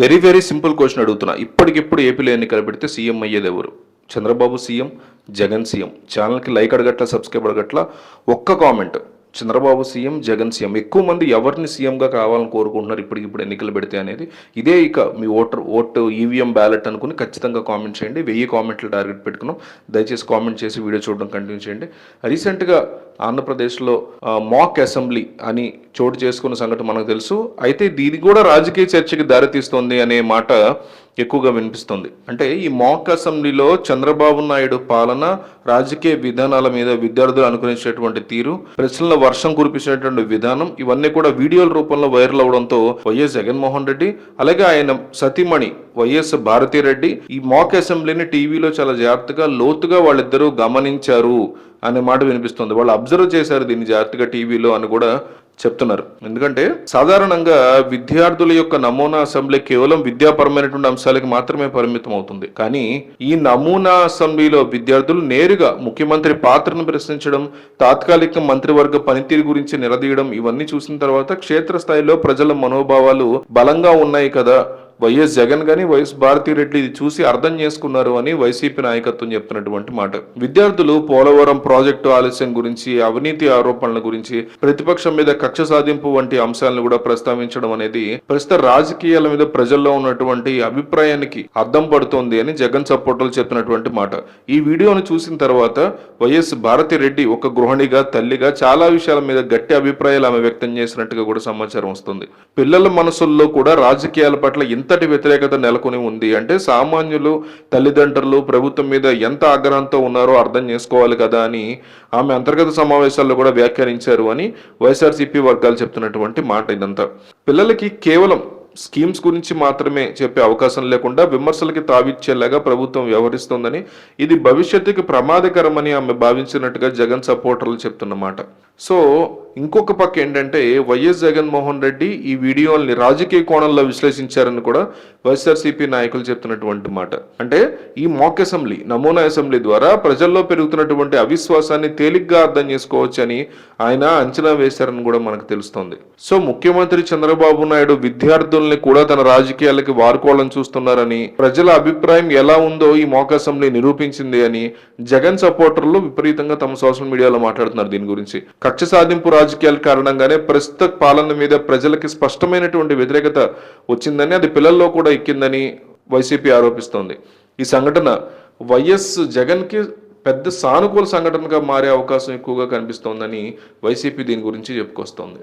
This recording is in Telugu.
వెరీ వెరీ సింపుల్ క్వశ్చన్ అడుగుతున్నా. ఇప్పటికిప్పుడు ఏపీలో ఎన్నికలు పెడితే సీఎం అయ్యేది ఎవరు? Chandrababu CM, Jagan CM. ఛానల్కి లైక్ అడగట్లా, సబ్స్క్రైబ్ అడగట్లా. ఒక్క comment. Chandrababu CM, Jagan CM. ఎక్కువ మంది ఎవరిని సీఎంగా కావాలని కోరుకుంటున్నారు ఇప్పటికిప్పుడు ఎన్నికలు పెడితే అనేది. ఇదే ఇక మీ ఓటు ఈవీఎం బ్యాలెట్ అనుకుని ఖచ్చితంగా కామెంట్ చేయండి. 1000 కామెంట్లు టార్గెట్ పెట్టుకున్నాం. దయచేసి కామెంట్ చేసి వీడియో చూడడం కంటిన్యూ చేయండి. రీసెంట్గా ఆంధ్రప్రదేశ్లో మాక్ అసెంబ్లీ అని చోటు చేసుకున్న సంగతి మనకు తెలుసు. అయితే దీని కూడా రాజకీయ చర్చకి దారితీస్తోంది అనే మాట ఎక్కువగా వినిపిస్తుంది. అంటే ఈ మాక్ అసెంబ్లీలో చంద్రబాబు నాయుడు పాలన, రాజకీయ విధానాల మీద విద్యార్థులు అనుకునేటటువంటి తీరు, ప్రశ్నల వర్షం కురిపించినటువంటి విధానం, ఇవన్నీ కూడా వీడియోల రూపంలో వైరల్ అవడంతో వైఎస్ జగన్మోహన్ రెడ్డి అలాగే ఆయన సతీమణి వైఎస్ భారతిరెడ్డి ఈ మాక్ అసెంబ్లీని టీవీలో చాలా జాగ్రత్తగా లోతుగా వాళ్ళిద్దరూ గమనించారు అనే మాట వినిపిస్తుంది. వాళ్ళు అబ్జర్వ్ చేశారు దీన్ని జాగ్రత్తగా టీవీలో అని కూడా చెప్తున్నారు. ఎందుకంటే సాధారణంగా విద్యార్థుల యొక్క నమూనా అసెంబ్లీ కేవలం విద్యాపరమైనటువంటి అంశాలకు మాత్రమే పరిమితం అవుతుంది. కానీ ఈ నమూనా అసెంబ్లీలో విద్యార్థులు నేరుగా ముఖ్యమంత్రి పాత్రను ప్రశ్నించడం, తాత్కాలిక మంత్రివర్గ పనితీరు గురించి నిలదీయడం, ఇవన్నీ చూసిన తర్వాత క్షేత్రస్థాయిలో ప్రజల మనోభావాలు బలంగా ఉన్నాయి కదా, వైఎస్ జగన్ గాని వైఎస్ భారతిరెడ్డి ఇది చూసి అర్థం చేసుకున్నారు అని వైసీపీ నాయకత్వం చెప్తున్నటువంటి మాట. విద్యార్థులు పోలవరం ప్రాజెక్టు ఆలస్యం గురించి, అవినీతి ఆరోపణల గురించి, ప్రతిపక్షం మీద కక్ష సాధింపు వంటి అంశాలను కూడా ప్రస్తావించడం అనేది ప్రస్తుత రాజకీయాల మీద ప్రజల్లో ఉన్నటువంటి అభిప్రాయానికి అద్దం పడుతోంది అని జగన్ సపోర్టర్లు చెప్తున్నటువంటి మాట. ఈ వీడియోను చూసిన తర్వాత వైఎస్ భారతిరెడ్డి ఒక గృహిణిగా, తల్లిగా చాలా విషయాల మీద గట్టి అభిప్రాయాలు ఆమె వ్యక్తం చేసినట్టుగా కూడా సమాచారం వస్తుంది. పిల్లల మనసుల్లో కూడా రాజకీయాల పట్ల ఇంతటి వ్యతిరేకత నెలకొని ఉంది అంటే సామాన్యులు, తల్లిదండ్రులు ప్రభుత్వం మీద ఎంత ఆగ్రహంతో ఉన్నారో అర్థం చేసుకోవాలి కదా అని ఆమె అంతర్గత సమావేశాల్లో కూడా వ్యాఖ్యానించారు అని వైఎస్ఆర్సీపీ వర్గాలు చెప్తున్నటువంటి మాట. ఇదంతా పిల్లలకి కేవలం స్కీమ్స్ గురించి మాత్రమే చెప్పే అవకాశం లేకుండా విమర్శలకి తావిచ్చేలాగా ప్రభుత్వం వ్యవహరిస్తోందని, ఇది భవిష్యత్తుకి ప్రమాదకరమని ఆమె భావించినట్టుగా జగన్ సపోర్టర్లు చెప్తున్నమాట. సో ఇంకొక పక్క ఏంటంటే వైఎస్ జగన్మోహన్ రెడ్డి ఈ వీడియోల్ని రాజకీయ కోణంలో విశ్లేషించారని కూడా వైఎస్ఆర్సీపీ నాయకులు చెప్తున్నటువంటి మాట. అంటే ఈ మాక్ అసెంబ్లీ, నమూనా అసెంబ్లీ ద్వారా ప్రజల్లో పెరుగుతున్నటువంటి అవిశ్వాసాన్ని తేలిగ్గా అర్థం చేసుకోవచ్చని ఆయన అంచనా వేశారని కూడా మనకు తెలుస్తోంది. సో ముఖ్యమంత్రి చంద్రబాబు నాయుడు విద్యార్థుల్ని కూడా తన రాజకీయాలకి వాడుకోవాలని చూస్తున్నారని, ప్రజల అభిప్రాయం ఎలా ఉందో ఈ మాక్ అసెంబ్లీ నిరూపించింది అని జగన్ సపోర్టర్లు విపరీతంగా తమ సోషల్ మీడియాలో మాట్లాడుతున్నారు. దీని గురించి కక్ష సాధింపు రాజకీయాల కారణంగానే ప్రస్తుత పాలన మీద ప్రజలకి స్పష్టమైనటువంటి వ్యతిరేకత వచ్చిందని, అది పిల్లల్లో కూడా ఎక్కిందని వైసీపీ ఆరోపిస్తోంది. ఈ సంఘటన వైఎస్ జగన్కి పెద్ద సానుకూల సంఘటనగా మారే అవకాశం ఎక్కువగా కనిపిస్తోందని వైసీపీ దీని గురించి చెప్పుకొస్తోంది.